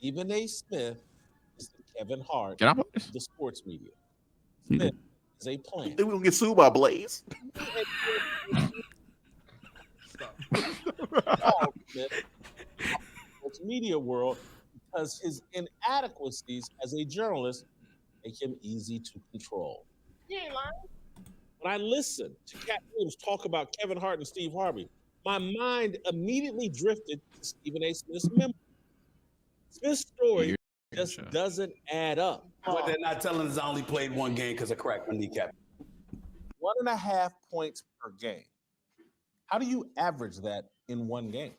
Stephen A. Smith is the Kevin Hart Can I play of this? the sports media. Smith is a plant. Then we'll get sued by Blaze. Paul Smith of the sports media world because his inadequacies as a journalist make him easy to control. He ain't lying. When I listen to Cat Williams talk about Kevin Hart and Steve Harvey, my mind immediately drifted to Stephen A. Smith's memoir. Smith's story just doesn't add up. What they're not telling us, I only played one game because I cracked my kneecap. 1.5 points per game. How do you average that in one game?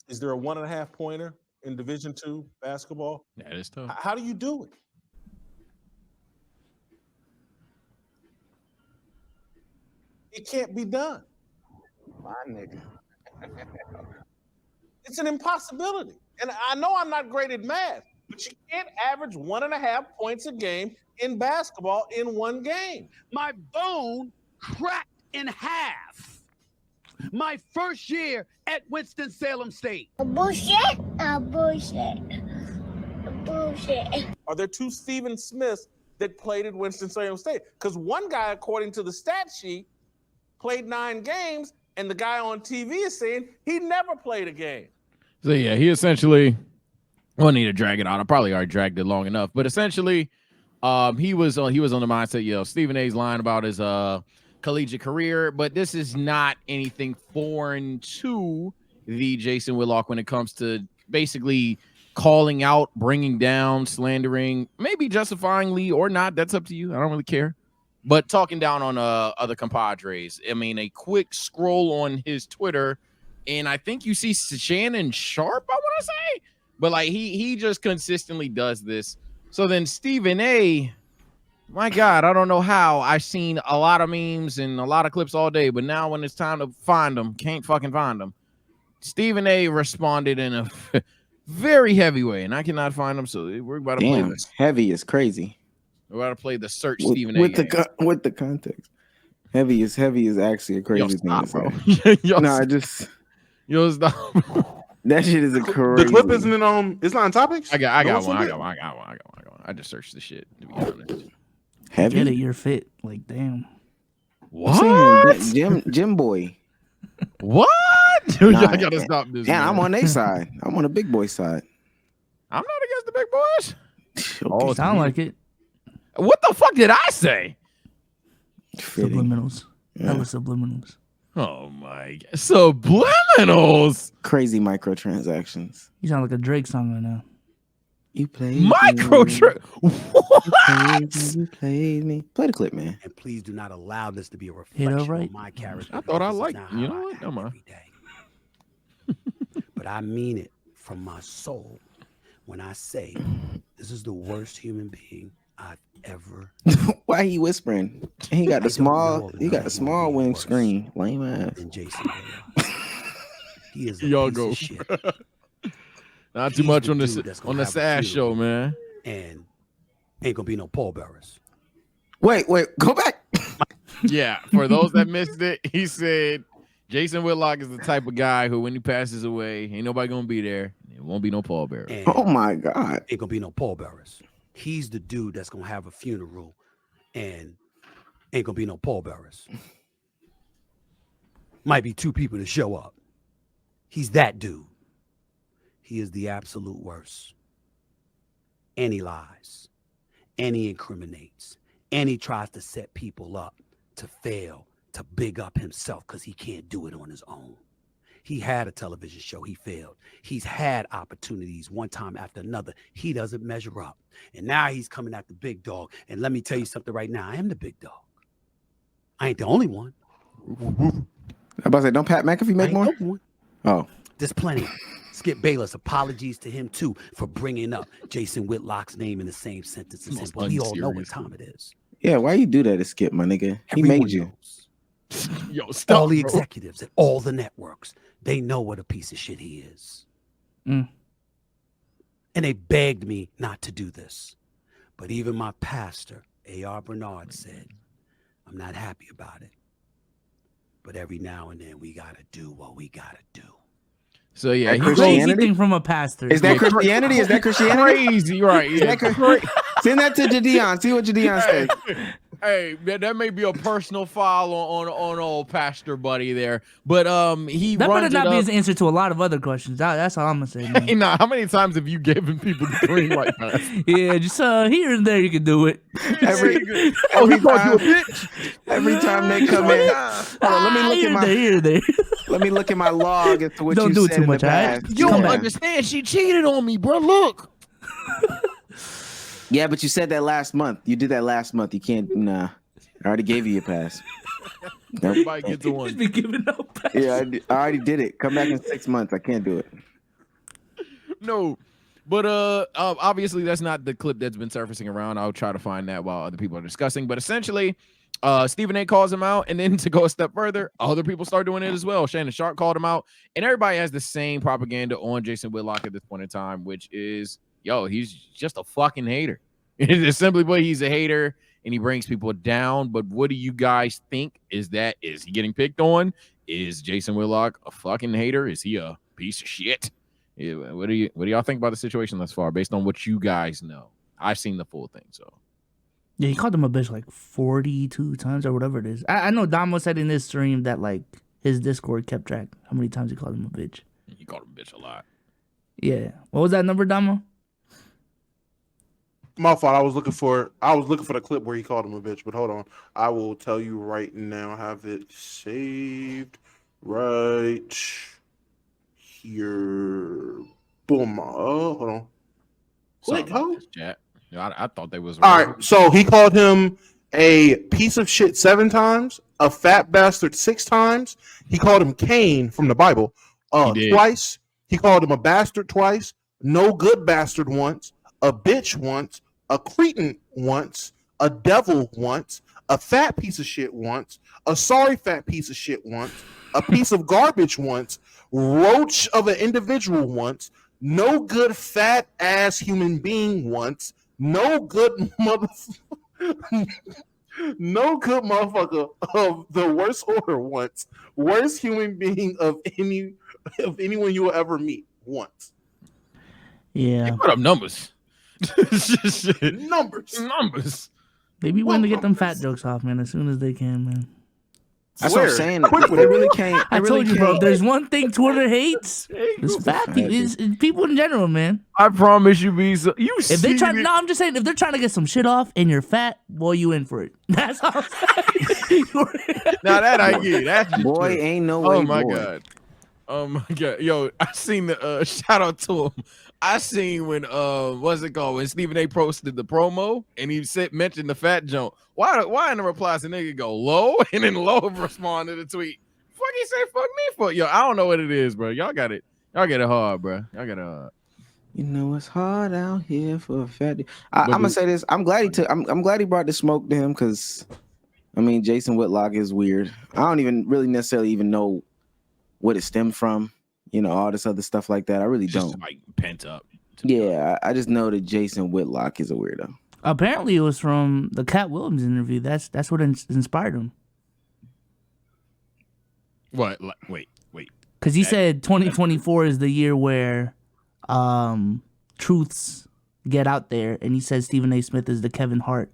Is there a 1.5 pointer in Division II basketball? That is tough. How do you do it? It can't be done. My nigga. It's an impossibility. And I know I'm not great at math, but you can't average 1.5 points a game in basketball in one game. My bone cracked in half. My first year at Winston-Salem State. Bullshit. Are there two Stephen Smiths that played at Winston-Salem State? Because one guy, according to the stat sheet, played 9 games, and the guy on TV is saying he never played a game. So yeah, he essentially won't need to drag it out. I probably already dragged it long enough, but essentially, he was on the mindset. Stephen A's lying about his collegiate career, but this is not anything foreign to the Jason Whitlock when it comes to basically calling out, bringing down, slandering, maybe justifyingly or not. That's up to you. I don't really care. But talking down on other compadres. I mean, a quick scroll on his Twitter, and I think you see Shannon Sharp, I want to say. But like he just consistently does this. So then Stephen A., my God, I don't know how. I've seen a lot of memes and a lot of clips all day, but now when it's time to find them, can't fucking find them. Stephen A. responded in a very heavy way, and I cannot find them. So we're about to play this. Heavy is crazy. We're about to play the search With, Stephen A. with the context. Heavy is actually a crazy thing to say. Yo, just stop. That shit is a crazy. The clip isn't in it's not on topics. I got one. I just searched the shit, to be honest. Heavy. Get it, you're fit. Like, damn. What? Jim boy. What? Dude, y'all gotta stop this. Yeah, man. I'm on their side. I'm on the big boy side. I'm not against the big boys. Oh, sound like it. What the fuck did I say? Subliminals. That was subliminals. Oh my God. Subliminals. Crazy microtransactions. You sound like a Drake song right now. You played What? You played me. Play the clip, man. And please do not allow this to be a reflection of my character. I thought I This is liked. not You how know I what? am Never mind. every day. But I mean it from my soul when I say this is the worst human being I've ever. Why he whispering? And he got the small wing screen. Lame ass. And Jason, he is a Y'all piece go. of shit. Not too He's much the on dude the that's gonna on the have a sad show, funeral. man. And ain't gonna be no pallbearers. Wait, go back. Yeah, for those that missed it, he said Jason Whitlock is the type of guy who, when he passes away, ain't nobody gonna be there. It won't be no pallbearer. Oh my God. Ain't gonna be no pallbearers. He's the dude that's gonna have a funeral and ain't gonna be no pallbearers. Might be 2 people to show up. He's that dude. He is the absolute worst. And he lies. And he incriminates. And he tries to set people up to fail, to big up himself because he can't do it on his own. He had a television show. He failed. He's had opportunities one time after another. He doesn't measure up. And now he's coming at the big dog. And let me tell you something right now. I am the big dog. I ain't the only one. I'm about to say, don't Pat McAfee make more? Oh. There's plenty. Skip Bayless, apologies to him too for bringing up Jason Whitlock's name in the same sentence as him. But we all know what time it is. Yeah, why you do that to Skip, my nigga? He Everyone made you. knows. Yo, stop, all the bro. executives at all the networks, they know what a piece of shit he is. Mm. And they begged me not to do this. But even my pastor, A.R. Bernard, said, I'm not happy about it. But every now and then we got to do what we got to do. So yeah, That he's Crazy Christianity? thing from a pastor. Is that Christianity? Is that Christianity? crazy, right? Is Yeah. that Send that to Jadeon. See what Jadeon says. Hey, that may be a personal file on old pastor buddy there, but he That better runs not it be up. his answer to a lot of other questions. That's all I'm gonna say. Man. Hey, nah, how many times have you given people the green light pass? Yeah, just here and there you can do it. Every he every called you a time, bitch. every time they come in. Hold on, let me look here at and there, here and there. let me look at my log as to what Don't you do it said too in much, the all right? past. You Come don't back. understand. She cheated on me, bro. Look. Yeah, but you said that last month. You did that last month. You can't. Nah, I already gave you a pass. Nope. Everybody gets a Just one. be giving up. Yeah, I already did it. Come back in 6 months. I can't do it. No. But obviously that's not the clip that's been surfacing around. I'll try to find that while other people are discussing. But essentially, Stephen A calls him out, and then to go a step further, other people start doing it as well. Shannon Sharp called him out, and everybody has the same propaganda on Jason Whitlock at this point in time, which is, yo, he's just a fucking hater. It's simply put, he's a hater, and he brings people down. But what do you guys think? Is he getting picked on? Is Jason Whitlock a fucking hater? Is he a piece of shit? Yeah, what do y'all think about the situation thus far, based on what you guys know? I've seen the full thing, so Yeah, he called him a bitch like 42 times or whatever it is. I know Damo said in this stream that like his Discord kept track how many times he called him a bitch. he called him a bitch a lot. Yeah. What was that number, Damo? My fault. I was looking for the clip where he called him a bitch, but hold on. I will tell you right now. I have it saved right here. Boom. Oh, hold on. Sorry Click, about ho. this, chat. I thought they was All right. So he called him a piece of shit 7 times, a fat bastard 6 times. He called him Cain from the Bible He did. twice. He called him a bastard twice, no good bastard once, a bitch once, a cretin once, a devil once, a fat piece of shit once, a sorry fat piece of shit once, a piece of garbage once, roach of an individual once, no good fat ass human being once, no good motherfucker of the worst order once, worst human being of anyone you will ever meet once. Yeah. Put up numbers. Numbers. They be wanting to get them fat jokes off, man, as soon as they can, man. That's what I'm Swear. saying. Quick with They it. really can't. I they really told you, bro. can't- There's one thing Twitter hates. It's fat people. It's people in general, man. I promise you, be so. You If they try, see no, I'm just saying, if they're trying to get some shit off and you're fat, boy, you in for it. That's all. I'm saying. now that I get, that's just Boy, true. ain't no way. Oh my boy. god. Oh my god. Yo, I seen the shout out to him. I seen when what's it called? When Stephen A posted the promo and he mentioned the fat joke. Why in the replies the nigga go low and then low respond to the tweet. Fuck he say fuck me for. Yo, I don't know what it is, bro. Y'all get it hard, bro. Y'all get it hard. You know it's hard out here for a fat. I'm But gonna say this. I'm glad he brought the smoke to him because, I mean, Jason Whitlock is weird. I don't even really necessarily even know what it stemmed from. You know, all this other stuff like that. I really Just don't. like pent up. Yeah, I just know that Jason Whitlock is a weirdo. Apparently, it was from the Cat Williams interview. That's what inspired him. What? Wait. Because he said 2024 is the year where truths get out there, and he says Stephen A. Smith is the Kevin Hart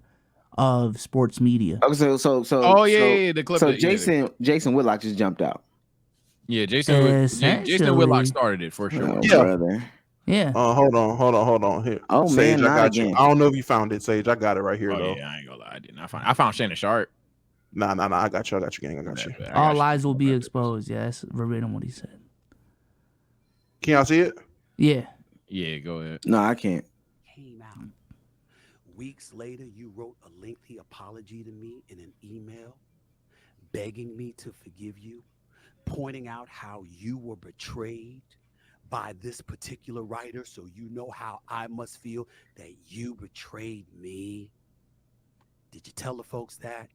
of sports media. Okay, so Oh yeah, the clip. So that- yeah, Jason Whitlock just jumped out. Yeah, Jason Whitlock Essentially. started it for sure. Oh, Yeah. brother. Yeah. Hold on. Here. Oh, Sage, man, I not got you. again. I don't know if you found it, Sage. I got it right here Oh though. yeah, I ain't gonna lie, I didn't. I found Shannon Sharp. Nah. I got you, gang. I got you. I got All you. lies will be exposed. Yeah, that's verbatim what he said. Can y'all see it? Yeah. Yeah, go ahead. No, I can't. Came out. Weeks later, you wrote a lengthy apology to me in an email, begging me to forgive you, pointing out how you were betrayed by this particular writer, so you know how I must feel that you betrayed me. Did you tell the folks that?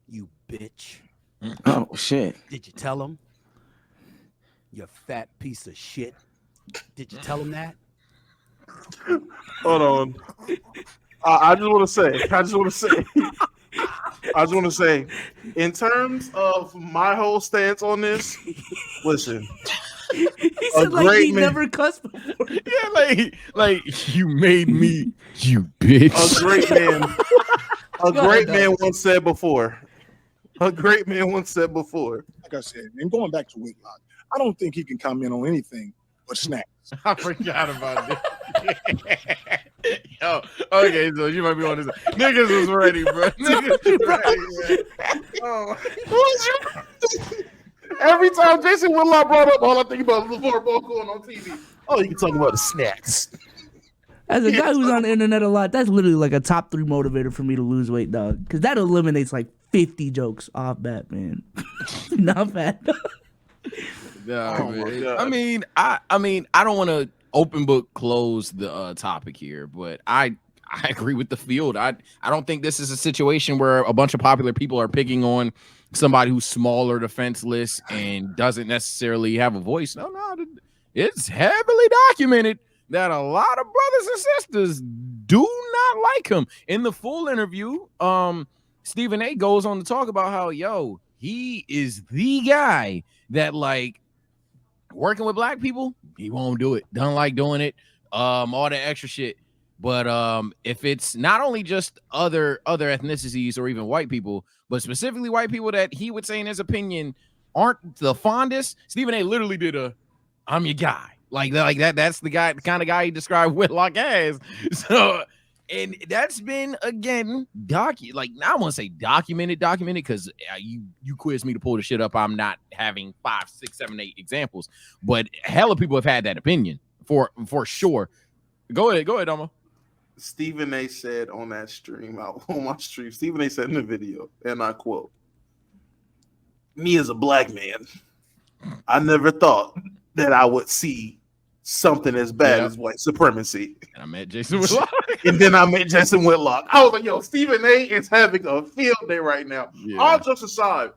You bitch. Oh shit. Did you tell them? You fat piece of shit. Did you tell them that? Hold on. I just want to say, in terms of my whole stance on this, listen. He said like great he man. never cussed before. Yeah, like you made me, you bitch. A great man. A Go great ahead, man once said before. A great man once said before. Like I said, and going back to Whitlock, I don't think he can comment on anything but snacks. I forgot about this. Yo, okay, so you might be on this. Niggas was ready, bro. Niggas was ready, man. Oh. Every time Jason Whitlock brought up, all I think about was LeVar Ball going on TV. Oh, you can talk about the snacks. As a guy who's on the internet a lot, that's literally like a top 3 motivator for me to lose weight, dog. Because that eliminates like 50 jokes off bat, man. Not bad. Yeah, Oh my man. God. I mean, I don't want to open book close the topic here, but I agree with the field. I don't think this is a situation where a bunch of popular people are picking on somebody who's smaller, defenseless, and doesn't necessarily have a voice. No, it's heavily documented that a lot of brothers and sisters do not like him. In the full interview, Stephen A goes on to talk about how, he is the guy that, like, working with black people, he won't do it. Don't like doing it. All the extra shit. But if it's not only just other ethnicities or even white people, but specifically white people that he would say in his opinion aren't the fondest, Stephen A literally did I'm your guy. Like that. That's the kind of guy he described Whitlock as. So, and that's been again I want to say documented because you quizzed me to pull the shit up. I'm not having 5, 6, 7, 8 examples, but hella people have had that opinion for sure. Go ahead, Domo. Stephen A said on that stream, on my stream, Stephen A said in the video, and I quote, "Me as a black man, I never thought that I would see something as bad as white supremacy." And I met Jason Whitlock. And then I met Jason Whitlock. I was like, yo, Stephen A is having a field day right now. Yeah. All jokes aside,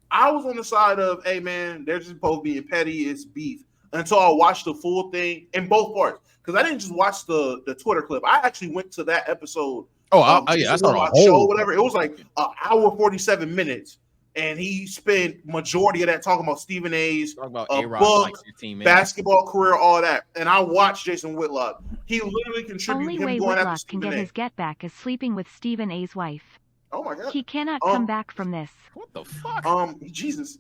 I was on the side of, hey, man, they're just both being petty. It's beef. Until I watched the full thing in both parts. Because I didn't just watch the Twitter clip. I actually went to that episode. I saw the whole show, whatever. It was like an hour, 47 minutes. And he spent majority of that talking about Stephen A's book, like basketball career, all that. And I watched Jason Whitlock. He literally contributed him going Whitlock after Stephen can get A. his get back is sleeping with Stephen A's wife. Oh my God. He cannot come back from this. What the fuck? Jesus.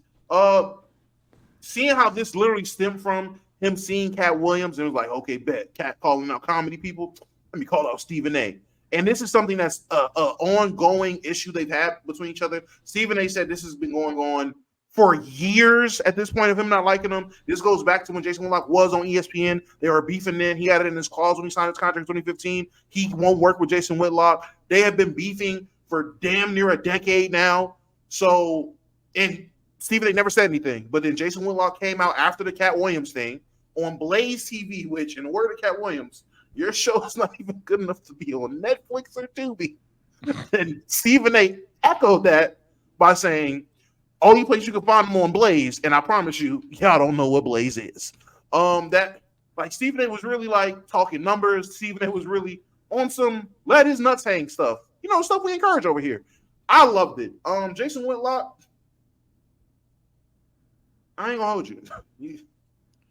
Seeing how this literally stemmed from him seeing Cat Williams and it was like, okay, bet Cat calling out comedy people. Let me call out Stephen A. And this is something that's an ongoing issue they've had between each other. Stephen A said this has been going on for years at this point of him not liking him. This goes back to when Jason Whitlock was on ESPN. They were beefing then. He had it in his clause when he signed his contract in 2015. He won't work with Jason Whitlock. They have been beefing for damn near a decade now. So, and Stephen A never said anything. But then Jason Whitlock came out after the Cat Williams thing on Blaze TV, which, in the word of Cat Williams, your show is not even good enough to be on Netflix or Tubi. And Stephen A echoed that by saying, only place you can find them on Blaze, and I promise you, y'all don't know what Blaze is. That like Stephen A was really like talking numbers. Stephen A was really on some let his nuts hang stuff. You know, stuff we encourage over here. I loved it. Jason Whitlock, I ain't gonna hold you.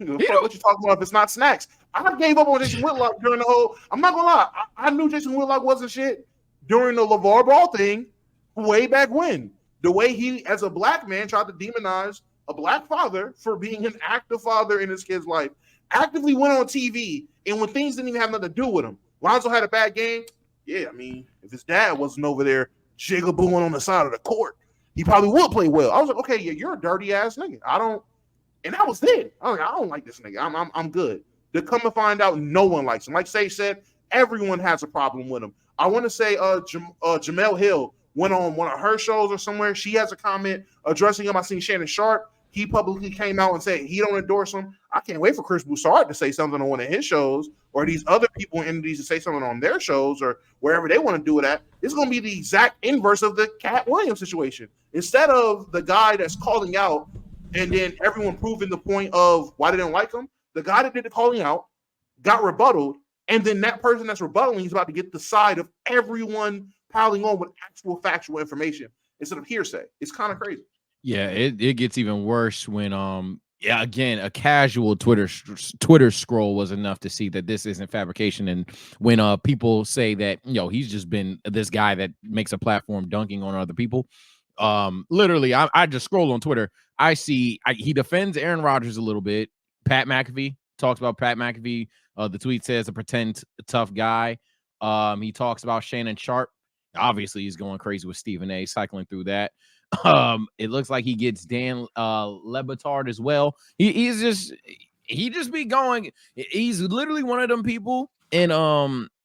What you talking about if it's not snacks? I gave up on Jason Whitlock during the whole. I'm not gonna lie. I knew Jason Whitlock wasn't shit during the LeVar Ball thing way back when. The way he, as a black man, tried to demonize a black father for being an active father in his kid's life, actively went on TV, and when things didn't even have nothing to do with him. Lonzo had a bad game. Yeah, I mean, if his dad wasn't over there jigabooing on the side of the court, he probably would play well. I was like, okay, yeah, you're a dirty ass nigga. And that was it. I was like, I don't like this nigga. I'm good. To come to find out, no one likes him. Like Sage said, everyone has a problem with him. I want to say Jamel Hill went on one of her shows or somewhere. She has a comment addressing him. I seen Shannon Sharp. He publicly came out and said he don't endorse him. I can't wait for Chris Broussard to say something on one of his shows, or these other people in entities to say something on their shows, or wherever they want to do it at. It's going to be the exact inverse of the Cat Williams situation. Instead of the guy that's calling out and then everyone proving the point of why they didn't like him, the guy that did the calling out got rebutted, and then that person that's rebuttaling is about to get the side of everyone piling on with actual factual information instead of hearsay. It's kind of crazy. Yeah, it gets even worse when Yeah, again, a casual Twitter scroll was enough to see that this isn't fabrication. And when people say that, he's just been this guy that makes a platform dunking on other people, literally, I just scroll on Twitter. I see he defends Aaron Rodgers a little bit. Pat McAfee talks about Pat McAfee. The tweet says a pretend tough guy. He talks about Shannon Sharp. Obviously, he's going crazy with Stephen A. cycling through that. It looks like he gets Dan Lebitard as well. He just be going. He's literally one of them people. And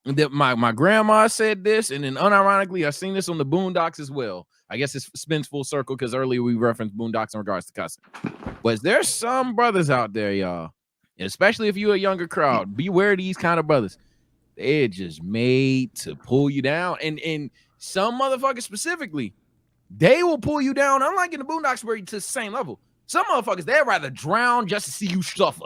that my grandma said this, and then unironically, I've seen this on the Boondocks as well. I guess it spins full circle because earlier we referenced Boondocks in regards to cussing. But there's some brothers out there, y'all, especially if you're a younger crowd. Beware these kind of brothers. They're just made to pull you down, and some motherfuckers specifically. They will pull you down, unlike in the Boondocks where you're to the same level. Some motherfuckers, they'd rather drown just to see you suffer.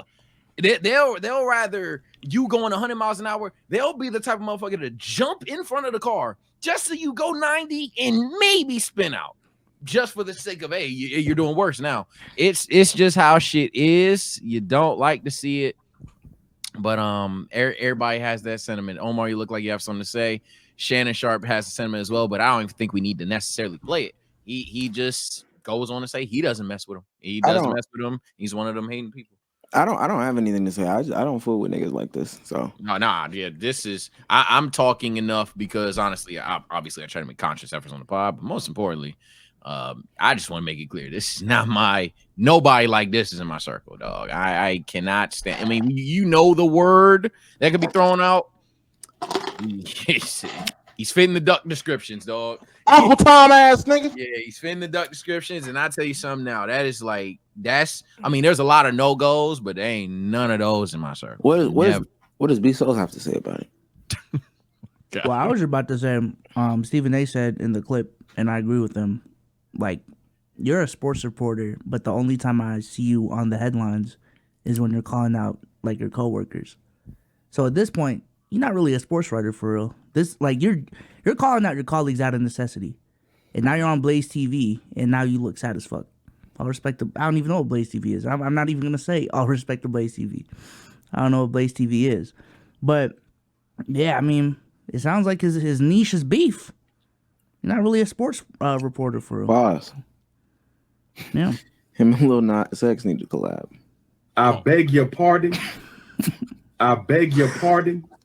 They'll rather you going 100 miles an hour. They'll be the type of motherfucker to jump in front of the car just so you go 90 and maybe spin out, just for the sake of, hey, you're doing worse now. It's just how shit is. You don't like to see it, but everybody has that sentiment. Omar, you look like you have something to say. Shannon Sharp has a sentiment as well, but I don't even think we need to necessarily play it. He just goes on to say he doesn't mess with him. He doesn't mess with him. He's one of them hating people. I don't have anything to say. I don't fool with niggas like this. So yeah, this is I'm talking enough because honestly, obviously I try to make conscious efforts on the pod, but most importantly, I just want to make it clear this is not nobody like this is in my circle, dog. I cannot stand. I mean, you know the word that could be thrown out. He's fitting the duck descriptions, dog. Uncle Tom ass nigga. Yeah, he's fitting the duck descriptions, and I tell you something now. There's a lot of no-goes, but there ain't none of those in my circle. What does B Souls have to say about it? Well, I was about to say, Stephen A said in the clip, and I agree with him, like, you're a sports reporter, but the only time I see you on the headlines is when you're calling out, like, your coworkers. So at this point, you're not really a sports writer for real. This, like, you're calling out your colleagues out of necessity, and now you're on Blaze TV, and now you look sad as fuck. I don't even know what Blaze TV is. I'm not even gonna say all respect to Blaze TV. I don't know what Blaze TV is, but yeah, I mean, it sounds like his niche is beef. You're not really a sports reporter for real. Boss. Yeah. Him and Lil Nas X need to collab. I beg your pardon. I beg your pardon.